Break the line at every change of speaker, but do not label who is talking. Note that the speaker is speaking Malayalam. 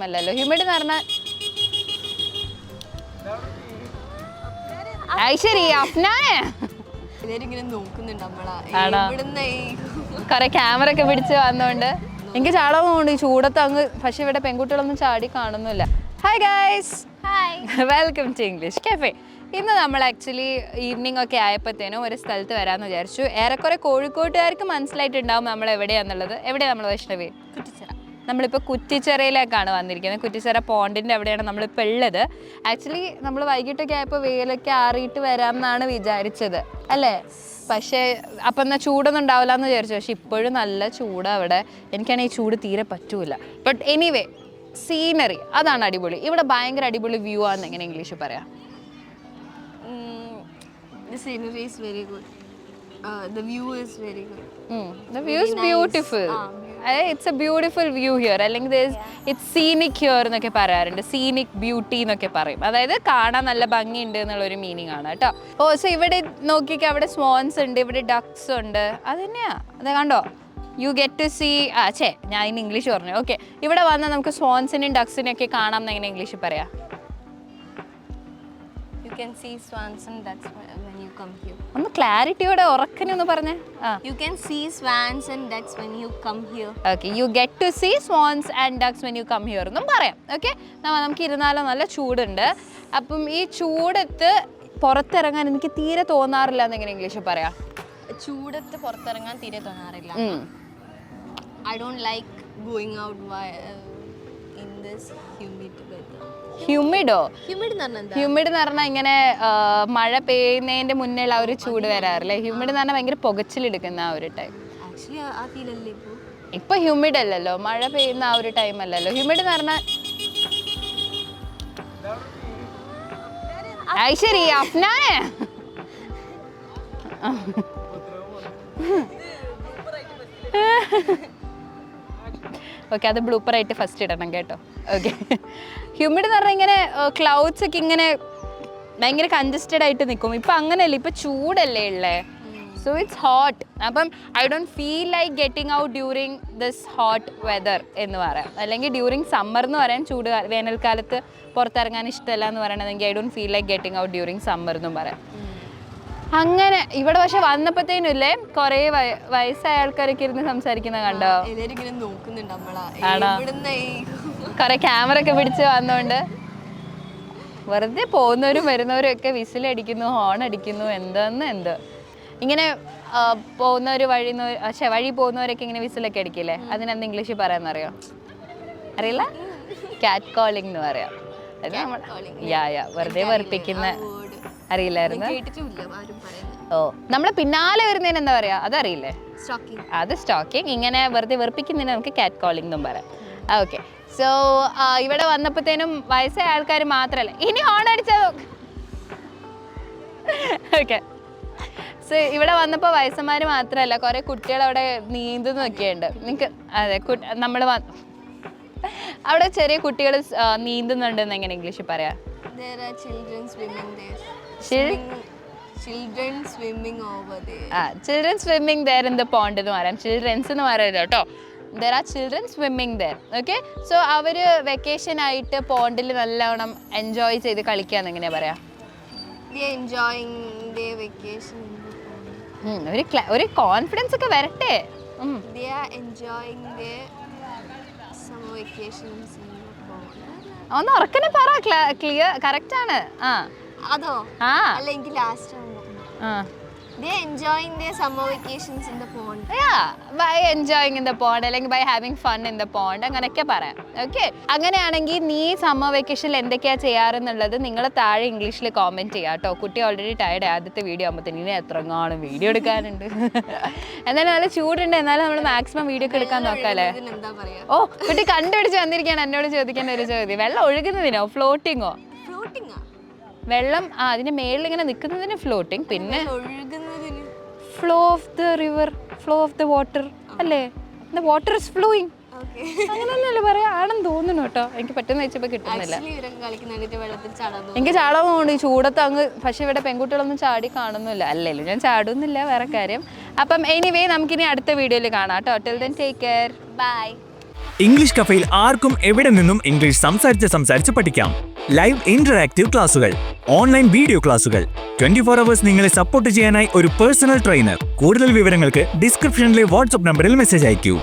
അല്ലല്ലോ. ഹ്യൂമിഡ് എന്ന് പറഞ്ഞാൽ ശരി അഫ്നാനെ കൊറേ ക്യാമറ ഒക്കെ പിടിച്ച് വന്നോണ്ട് എനിക്ക് ചാടാൻ പോകുന്നുണ്ട് ഈ ചൂടത്ത് അങ്ങ്. പക്ഷെ ഇവിടെ പെൺകുട്ടികളൊന്നും ചാടി കാണുന്നില്ല. Hi guys, welcome to English cafe. ഇന്ന് നമ്മൾ ആക്ച്വലി ഈവനിങ് ഒക്കെ ആയപ്പോഴത്തേനും ഒരു സ്ഥലത്ത് വരാമെന്ന് വിചാരിച്ചു. ഏറെക്കുറെ കോഴിക്കോട്ടുകാർക്ക് മനസ്സിലായിട്ടുണ്ടാവും നമ്മൾ എവിടെയാണെന്നുള്ളത്. എവിടെയാണ് നമ്മൾ വൈഷ്ണവി? കുറ്റിച്ചിറ. നമ്മളിപ്പോൾ കുറ്റിച്ചിറയിലേക്കാണ് വന്നിരിക്കുന്നത്. കുറ്റിച്ചിറ പോണ്ടിൻ്റെ അവിടെയാണ് നമ്മളിപ്പോൾ ഉള്ളത്. ആക്ച്വലി നമ്മൾ വൈകിട്ടൊക്കെ ആയപ്പോൾ വെയിലൊക്കെ ആറിയിട്ട് വരാം എന്നാണ് വിചാരിച്ചത് അല്ലേ? പക്ഷേ അപ്പം എന്നാൽ ചൂടൊന്നും ഉണ്ടാവില്ല എന്ന് വിചാരിച്ചു. പക്ഷെ ഇപ്പോഴും നല്ല ചൂടാണ് അവിടെ. എനിക്കാണെങ്കിൽ ഈ ചൂട് തീരെ പറ്റൂല. ബട്ട് എനിവേ സീനറി അതാണ് അടിപൊളി. ഇവിടെ ഭയങ്കര അടിപൊളി വ്യൂ ആണെന്ന് എങ്ങനെ ഇംഗ്ലീഷിൽ പറയാം?
The scenery is very good. The view is very good.
The view is beautiful. It's a beautiful view here. അല്ലെങ്കിൽ it's scenic here എന്നൊക്കെ പറയാറുണ്ട്. സീനിക് ബ്യൂട്ടി എന്നൊക്കെ പറയും. അതായത് കാണാൻ നല്ല ഭംഗിയുണ്ട് എന്നുള്ളൊരു മീനിങ് ആണ് കേട്ടോ. ഓ സോ ഇവിടെ നോക്കിക്കുക, അവിടെ സ്വാൻസ് ഉണ്ട്, ഇവിടെ ഡക്സ് ഉണ്ട്. അത് തന്നെയാ, അത് കണ്ടോ? യു ഗെറ്റ് ടു സീ ഞാൻ ഇന്ന് ഇംഗ്ലീഷ് പറഞ്ഞു. ഓക്കെ, ഇവിടെ വന്നാൽ നമുക്ക് സ്വാൻസിനെയും ഡക്സിനെയും ഒക്കെ കാണാം എന്ന് എങ്ങനെ ഇംഗ്ലീഷിൽ പറയാം?
You can see swans and ducks when you come here.
ഒന്ന് ക്ലാരിറ്റിയോടെ ഉറക്കനൊന്ന് പറഞ്ഞേ.
You can see swans and ducks when you come here.
Okay, you get to see swans and ducks when you come here എന്നും പറയാം. ഓക്കെ, നമുക്ക് ഇരുന്നാലും നല്ല ചൂടുണ്ട്. അപ്പം ഈ ചൂടത്ത് പുറത്തിറങ്ങാൻ എനിക്ക് തീരെ തോന്നാറില്ല എന്നെങ്ങനെ ഇംഗ്ലീഷിൽ പറയാം?
ചൂടത്ത് പുറത്തിറങ്ങാൻ തീരെ തോന്നാറില്ല. I don't like going out in this humid weather.
ഹ്യൂമിഡോ?
ഹ്യൂമിഡ്
എന്ന് പറഞ്ഞാൽ ഇങ്ങനെ മഴ പെയ്യുന്നതിന്റെ മുന്നേ ആ ഒരു ചൂട് വരാറില്ലേ? ഹ്യൂമിഡ് എന്ന് പറഞ്ഞാൽ ഭയങ്കര പുകച്ചിലെടുക്കുന്ന ആ ഒരു ടൈം. ഇപ്പൊ ഹ്യൂമിഡ് അല്ലല്ലോ, മഴ പെയ്യുന്ന ആ ഒരു ടൈം അല്ലല്ലോ. ഹ്യൂമിഡ് എന്ന് പറഞ്ഞാൽ ശരി അഫ്നാനെ ഓക്കെ, അത് ബ്ലൂപ്പറായിട്ട് ഫസ്റ്റ് ഇടണം കേട്ടോ. ഓക്കെ, ഹ്യൂമിഡ് എന്ന് പറഞ്ഞാൽ ഇങ്ങനെ ക്ലൗഡ്സ് ഒക്കെ ഇങ്ങനെ ഭയങ്കര കൺജസ്റ്റഡ് ആയിട്ട് നിൽക്കും. ഇപ്പം അങ്ങനെയല്ലേ, ഇപ്പം ചൂടല്ലേ ഉള്ളേ. So it's hot. അപ്പം I don't feel like getting out during this hot weather എന്ന് പറയാം. അല്ലെങ്കിൽ ഡ്യൂറിങ് സമ്മർ എന്ന് പറയാം. ചൂട് വേനൽക്കാലത്ത് പുറത്തിറങ്ങാൻ ഇഷ്ടമല്ല എന്ന് പറയണമെങ്കിൽ I don't feel like getting out during summer എന്നും പറയാം. അങ്ങനെ ഇവിടെ പക്ഷെ വന്നപ്പോഴത്തേനുമില്ലേ കുറേ വയസ്സായ ആൾക്കാരൊക്കെ ഇരുന്ന് സംസാരിക്കുന്ന കണ്ടോ? കുറെ ക്യാമറ ഒക്കെ പിടിച്ച് വന്നോണ്ട് വെറുതെ പോകുന്നവരും വരുന്നവരും ഒക്കെ വിസിലടിക്കുന്നു, ഹോൺ അടിക്കുന്നു, എന്തോ ഇങ്ങനെ പോകുന്നവർ വഴി പോകുന്നവരൊക്കെ ഇങ്ങനെ വിസിലൊക്കെ അടിക്കില്ലേ? അതിനെന്ത് ഇംഗ്ലീഷിൽ പറയാന്നറിയോ? അറിയില്ല? കാറ്റ് കോളിംഗ് എന്ന് പറയാം. വെറുതെ വെറുപ്പിക്കുന്ന. അറിയില്ലായിരുന്നു? ഓ, നമ്മളെ പിന്നാലെ വരുന്നതിന് എന്താ പറയാ? അതറിയില്ലേ? അത് സ്റ്റോക്കിംഗ്. ഇങ്ങനെ വെറുതെ വെറുപ്പിക്കുന്നതിന് നമുക്ക് കാറ്റ് കോളിംഗ് എന്നും പറയാം. ഓക്കെ, സോ ഇവിടെ വന്നപ്പോഴത്തേനും വയസ്സായ ആൾക്കാർ മാത്രമല്ല. ഇനി ഹോൺ അടിച്ചതോ? ഓക്കെ, സോ ഇവിടെ വന്നപ്പോൾ വയസ്സന്മാർ മാത്രമല്ല, കുറേ കുട്ടികൾ അവിടെ നീന്തുന്നൊക്കെ ഉണ്ട്. നിങ്ങൾക്ക് അതെ, നമ്മൾ അവിടെ ചെറിയ കുട്ടികൾ നീന്തുന്നുണ്ടെന്ന് എങ്ങനെ ഇംഗ്ലീഷിൽ പറയാം?
Children swimming over there.
Children swimming there in the pond എന്ന് പറയാം. ചിൽഡ്രൻസ് എന്ന് പറയരുത് കേട്ടോ. There are children swimming there. Okay, so അവർ വെക്കേഷൻ ആയിട്ട് പോണ്ടിൽ നല്ലവണ്ണം എൻജോയ് ചെയ്ത് കളിക്കാന്ന് എങ്ങനെയാ പറയാ?
They are enjoying their vacation in the pond.
ഒരു കോൺഫിഡൻസ് ഒക്കെ വരട്ടെ.
They are enjoying their summer vacations in the pond.
ഒന്ന് ഉറക്കനെ പറ, ക്ലിയർ കറക്റ്റ് ആണ്.
അതോ? അല്ലെങ്കിൽ last they enjoying their summer vacations in the pond.
by enjoying in the pond അല്ലെങ്കിൽ by having fun in the pond അങ്ങനെയൊക്കെ പറയാം. ഓക്കെ, അങ്ങനെയാണെങ്കിൽ നീ സമ്മർ വെക്കേഷനിൽ എന്തൊക്കെയാ ചെയ്യാറെന്നുള്ളത് നിങ്ങൾ താഴെ ഇംഗ്ലീഷിൽ കോമെന്റ് ചെയ്യാം കേട്ടോ. കുട്ടി ഓൾറെഡി ടയർഡ്. ആദ്യത്തെ വീഡിയോ ആകുമ്പോഴത്തേന് ഇനി എത്രങ്ങാനും വീഡിയോ എടുക്കാനുണ്ട്. എന്നാലും നല്ല ചൂടുണ്ട്, എന്നാലും നമ്മൾ മാക്സിമം വീഡിയോ ഒക്കെ എടുക്കാൻ നോക്കാല്ലേ. ഓ, കുട്ടി കണ്ടുപിടിച്ച് വന്നിരിക്കുകയാണ് എന്നോട് ചോദിക്കേണ്ട ഒരു ചോദ്യം. വെള്ളം ഒഴുകുന്നതിനോ ഫ്ലോട്ടിങ്ങോ? വെള്ളം അതിന്റെ മേളിൽ ഇങ്ങനെ നിൽക്കുന്നതിന് ഫ്ലോട്ടിങ്, പിന്നെ flow of the river, flow of the water അല്ലേ? The water is flowing. അങ്ങനെയല്ലേ പറയാ? ആണെന്ന് തോന്നുന്നു കേട്ടോ. എനിക്ക് പെട്ടെന്ന് വെച്ചപ്പോൾ കിട്ടുന്നില്ല. എനിക്ക് ചാടാൻ പോകുന്നുണ്ട് ഈ ചൂടത്ത് അങ്ങ്. പക്ഷെ ഇവിടെ പെൺകുട്ടികളൊന്നും ചാടി കാണുന്നില്ല. അല്ലല്ലോ, ഞാൻ ചാടുന്നില്ല, വേറെ കാര്യം. അപ്പം എനിവേ നമുക്കിനി അടുത്ത വീഡിയോയിൽ കാണാം കേട്ടോ. Till then take care, bye.
English കഫേയിൽ ആർക്കും എവിടെ നിന്നും ഇംഗ്ലീഷ് സംസാരിച്ച് പഠിക്കാം. ലൈവ് ഇന്ററാക്റ്റീവ് ക്ലാസുകൾ, ഓൺലൈൻ വീഡിയോ ക്ലാസുകൾ, 24 hours നിങ്ങളെ സപ്പോർട്ട് ചെയ്യാനായി ഒരു പേഴ്സണൽ ട്രെയിനർ. കൂടുതൽ വിവരങ്ങൾക്ക് ഡിസ്ക്രിപ്ഷനിലെ വാട്സ്ആപ്പ് നമ്പറിൽ മെസ്സേജ് അയക്കൂ.